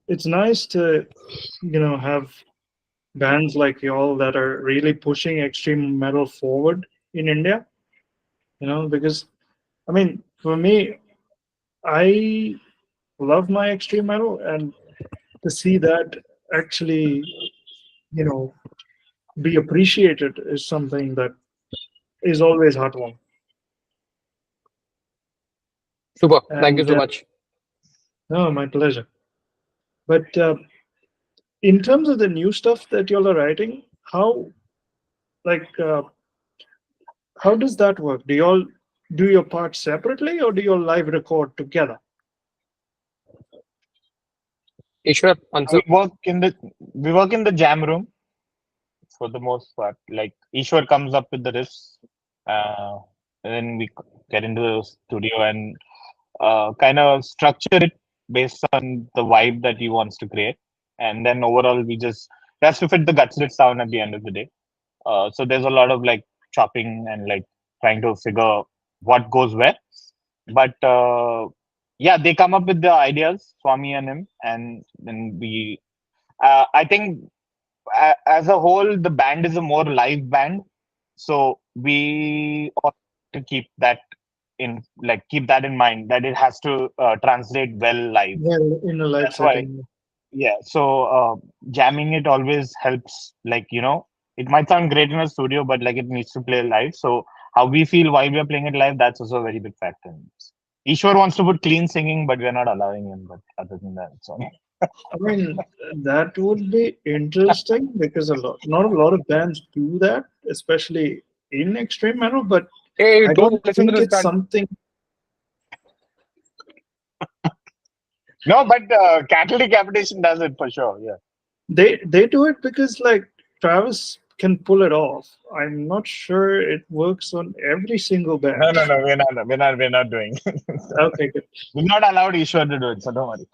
it's nice to have bands like y'all that are really pushing extreme metal forward in India. Because I mean, for me, I love my extreme metal, and to see that actually, you know, be appreciated is something that is always heartwarming. Super. Thank you And so much. no, my pleasure. But in terms of the new stuff that y'all are writing, like how does that work? Do y'all do your parts separately, or do y'all live record together? Ishwar, we answer. work in the we work in the jam room for the most part. Like Ishwar comes up with the riffs, uh, and then we get into the studio and kind of structure it based on the vibe that he wants to create. And then overall, we just that's to fit the Gutslit sound at the end of the day. So there's a lot of like chopping and like trying to figure what goes where. But yeah, they come up with the ideas, Swami and him, and then we. I think as a whole, the band is a more live band, so we ought to keep that in like keep that in mind that it has to translate well live. Well, in a live That's why, setting. yeah. So jamming it always helps. Like it might sound great in a studio, but like it needs to play live. So how we feel while we are playing it live, that's also a very big factor in this. Ishwar wants to put clean singing, but we're not allowing him. But other than that, it's okay. I mean, that would be interesting because not a lot of bands do that, especially in extreme metal. But Hey, I don't don't listen to think this it's cunt. something No, but cattle decapitation does it for sure. Yeah. they do it because like Travis can pull it off. I'm not sure it works on every single No, band. no, no. We're not doing. Okay, good. We're not allowed Ishwar to do it. So don't worry.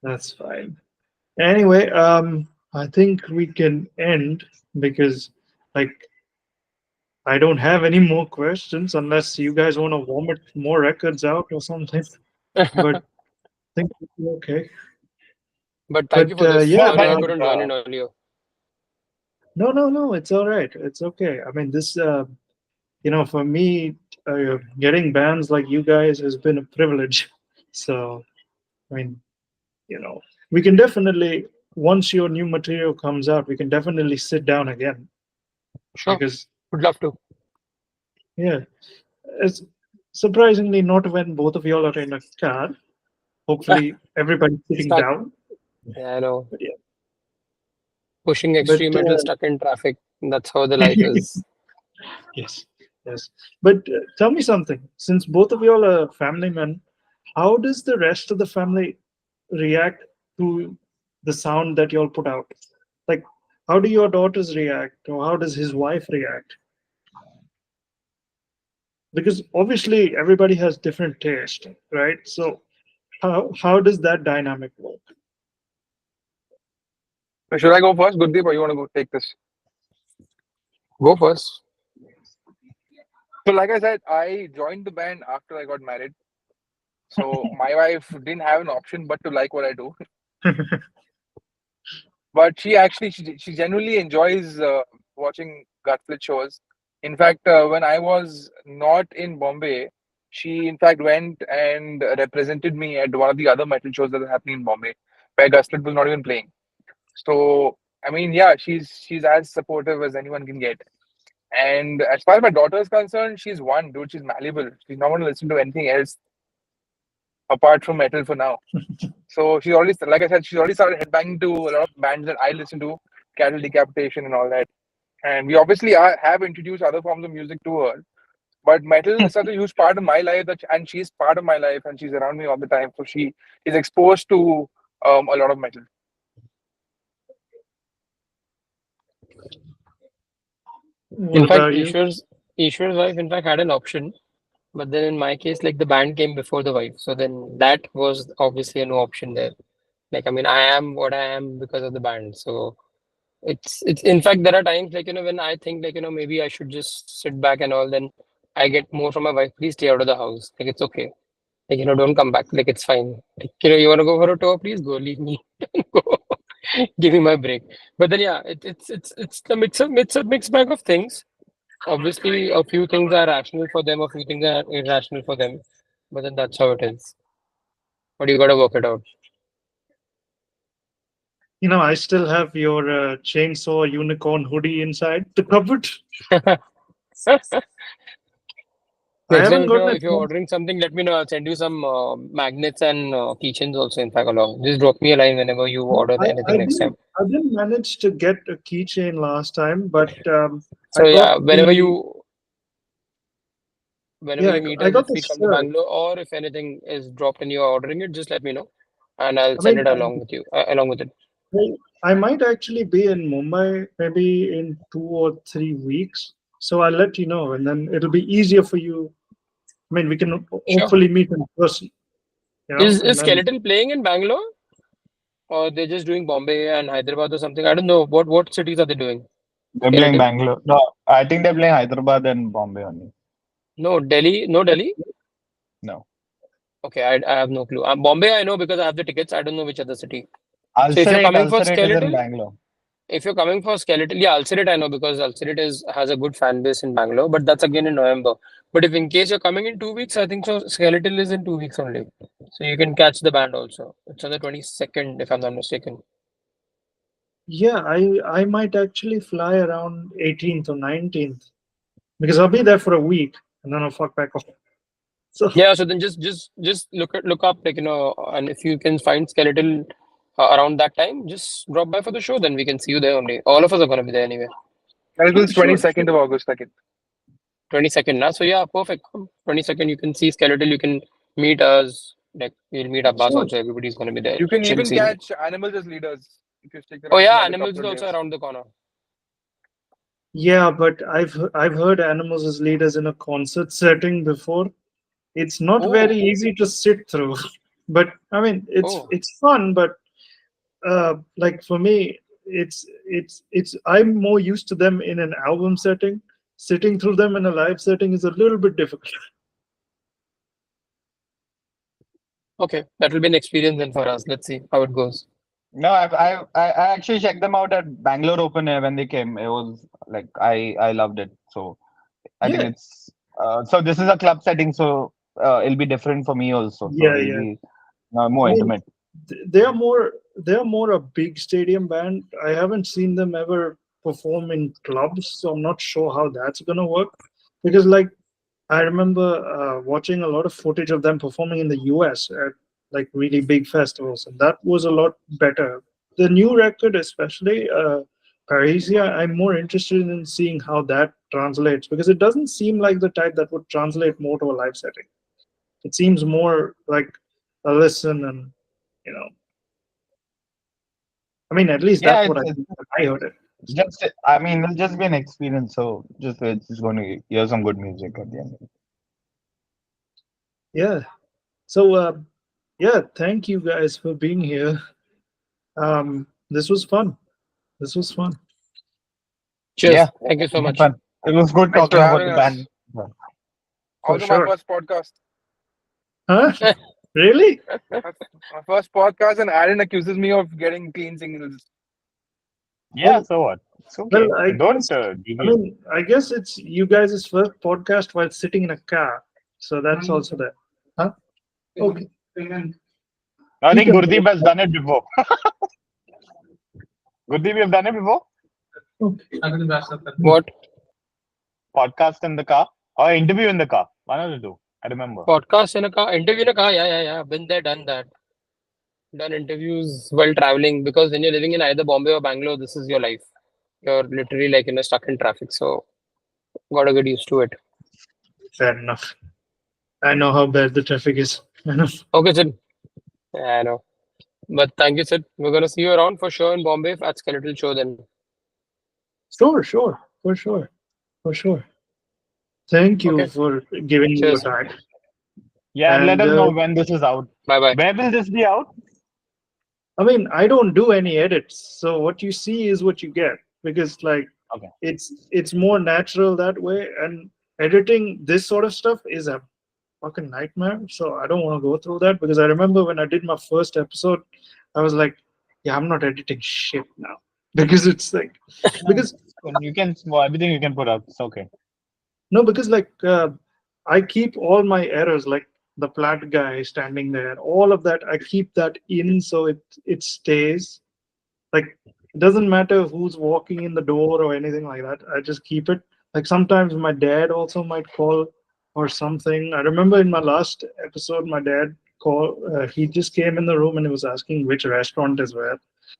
That's fine. Anyway, I think we can end because like I don't have any more questions unless you guys want to vomit more records out or something. But I think we're okay. But thank you But for this. yeah, No, Sorry I thank. couldn't join in earlier. no, it's all right. It's okay. I mean, this for me, getting bands like you guys has been a privilege. So I mean, you know, we can definitely once your new material comes out, we can definitely sit down again Sure, because would love to. yeah, it's surprisingly not when both of y'all are in a car. Hopefully, everybody's sitting Stuck. down. Yeah, I know. But yeah, Pushing but extreme metal stuck in traffic. That's how the life is. yes, yes. But tell me something. Since both of y'all are family men, how does the rest of the family react to the sound that y'all put out? Like, how do your daughters react, or how does his wife react? Because obviously everybody has different taste, right? So how does that dynamic work? Should I go first, Gurdeep, or you want to go take this? Go first. So, like I said, I joined the band after I got married. So my wife didn't have an option but to like what I do. But she genuinely enjoys watching Gutslit shows. In fact, when I was not in Bombay, she in fact went and represented me at one of the other metal shows that are happening in Bombay, where Gutslit was not even playing. So I mean, yeah, she's as supportive as anyone can get. And as far as my daughter is concerned, she's one, dude. She's malleable. She's not going to listen to anything else apart from metal for now. So she's already, like I said, she's already started headbanging to a lot of bands that I listen to, Cattle Decapitation and all that. And we obviously have introduced other forms of music to her. But metal is such a huge part of my life and she's part of my life and she's around me all the time. So she is exposed to a lot of metal. What In fact, about you? Ishwar's wife, in fact, had an option. But then in my case, like the band came before the wife. So then that was obviously a no option there. Like, I mean, I am what I am because of the band. So it's in fact there are times like when I think like maybe I should just sit back and all, then I get more from my wife, please stay out of the house. Like it's okay. Like, don't come back. Like it's fine. Like, you wanna go for a tour, please go, leave me. Go. Give me my break. But then yeah, it's the it's a mixed bag of things. Obviously, a few things are rational for them, a few things are irrational for them. But then that's how it is. But you gotta work it out. I still have your chainsaw unicorn hoodie inside the cupboard. I Next time, haven't if gotten you're a if you're chance. ordering something, let me know. I'll send you some magnets and keychains also. In fact, along. Just drop me a line whenever you order I, I anything next didn't time. I didn't manage to get a keychain last time, but I So got yeah, the whenever yeah you meet I us, got if the we come to shirt. Bangalore, or if anything is dropped and you're ordering it, just let me know, and I'll I send mean, it along with you, along with it. I might actually be in Mumbai maybe in 2 or 3 weeks. So I'll let you know, and then it'll be easier for you. I mean, we can Sure. hopefully meet in person, Is and then Skeleton playing in Bangalore, or they're just doing Bombay and Hyderabad or something? I don't know. What cities are they doing? They're playing Skeleton? Bangalore. No, I think they're playing Hyderabad and Bombay only. No, Delhi. No, Delhi. No. Okay, I have no clue. Bombay, I know because I have the tickets. I don't know which other city. So if you're Ulcerate, coming for Ulcerate is in Skeleton, Bangalore. if you're coming for Skeletal, yeah, Ulcerate I know because Ulcerate has a good fan base in Bangalore, but that's again in November. But if in case you're coming in 2 weeks, I think so Skeletal is in 2 weeks only. So you can catch the band also. It's on the 22nd, if I'm not mistaken. Yeah, I might actually fly around 18th or 19th because I'll be there for a week and then I'll fuck back off. So Yeah, so then just look up like and if you can find Skeletal around that time, just drop by for the show. Then we can see you there only. All of us are gonna be there anyway. Melville's sure, 22nd sure. of August, like it. 22nd now. So yeah, perfect. 22nd, you can see Skeletal. You can meet us. Like you'll meet Abbas Sure. also. Everybody's gonna be there. You can Chill even scene. catch animals as leaders if you stick Oh around for yeah, like a Animals couple is of also days. around the corner. Yeah, but I've heard animals as leaders in a concert setting before. It's not very Oh, easy to sit through, but I mean oh, it's fun. But like for me, it's I'm more used to them in an album setting. Sitting through them in a live setting is a little bit difficult. okay. That will be an experience then for us. Let's see how it goes. No, I actually checked them out at Bangalore Open Air when they came. It was like I loved it. So I think Yeah, it's so this is a club setting, so it'll be different for me also. So yeah, it'll yeah. be I more mean, intimate. they're more a big stadium band. I haven't seen them ever perform in clubs, so I'm not sure how that's gonna work. Because like I remember watching a lot of footage of them performing in the US at like really big festivals, and that was a lot better. The new record, especially Parisia, I'm more interested in seeing how that translates because it doesn't seem like the type that would translate more to a live setting. It seems more like a listen and you know, I mean, at least Yeah, that's what I it's think when I heard it. So just I mean it'll just be an experience. So just it's just going to hear some good music at the end. yeah. So yeah, thank you guys for being here. This was fun. This was fun. Yeah, Cheers. Thank you so good much. fun. It was good Thanks for talking about having the us. band. Yeah. For Also, my sure. first podcast. Huh? Really? My first podcast, and Aaron accuses me of getting clean signals. Yeah, Well, so what? It's well, okay. I Don't guess. I deviate. mean, I guess it's you guys' first podcast while sitting in a car, so that's also there. Huh? Okay. I You think can. Gurdeep has done it before. Gurdeep, you've done it before? Okay. What? Podcast in the car or interview in the car. One of the two. I remember. Podcast in a car? Interview in a car? Yeah, yeah, yeah. Been there, done that. Done interviews while traveling because when you're living in either Bombay or Bangalore, this is your life. You're literally like stuck in traffic. So gotta get used to it. Fair enough. I know how bad the traffic is. I know. Okay, Sid. Yeah, I know. But thank you, Sid. We're gonna see you around for sure in Bombay at Skeletal Show then. Sure, sure, for sure, for sure. Thank you Okay. for giving me your Cheers. time. Yeah, and let And us know when this is out. Bye bye. Where will this be out? I mean, I don't do any edits, so what you see is what you get because like Okay. it's more natural that way. And editing this sort of stuff is a fucking nightmare. So I don't want to go through that because I remember when I did my first episode, I was like, yeah, I'm not editing shit now because it's like No, because you can well, everything you can put out. It's okay. no, because like I keep all my errors, like the flat guy standing there, all of that. I keep that in, so it stays. Like it doesn't matter who's walking in the door or anything like that. I just keep it. Like sometimes my dad also might call or something. I remember in my last episode, my dad called. He just came in the room and he was asking which restaurant is where.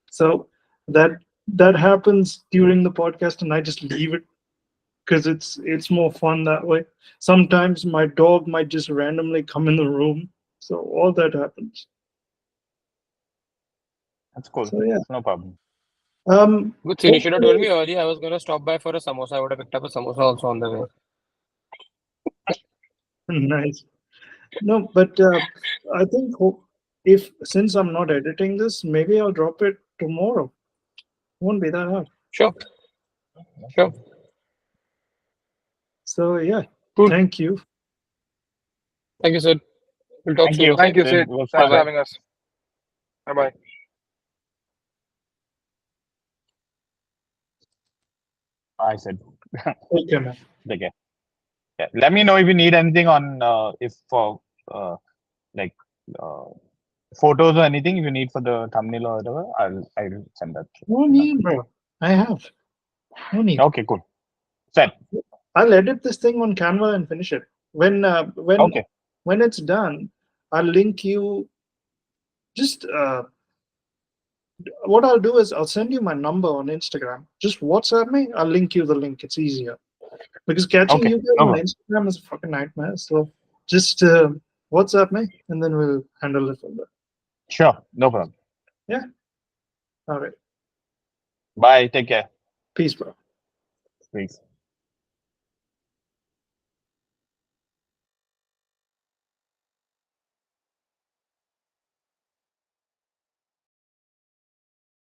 So that that happens during the podcast, and I just leave it because it's more fun that way. Sometimes my dog might just randomly come in the room, so all that happens. That's cool. So yeah, It's no problem. Good scene. You should have told hopefully me earlier. I was gonna stop by for a samosa. I would have picked up a samosa also on the way. nice. No, but I think if since I'm not editing this, maybe I'll drop it tomorrow. Won't be that hard. Sure, sure. So yeah, Cool. thank you. Thank you, Sid. We'll talk Thank soon, you. okay? Thank you, It Sid. was Thanks fun. for Bye-bye. having us. Bye bye. I said, Okay, man. okay. Yeah. Let me know if you need anything on if for like uh, photos or anything. If you need for the thumbnail or whatever, I'll send that. No need, bro. I have. No need. Okay, cool. Set. I'll edit this thing on Canva and finish it. Okay. When it's done, I'll link you. Just what I'll do is I'll send you my number on Instagram. Just WhatsApp me. I'll link you the link. It's easier because catching Okay. you guys No on problem. Instagram is a fucking nightmare. So just WhatsApp me, and then we'll handle it from there. Sure. No problem. All right. Bye. Take care. Peace, bro. Peace.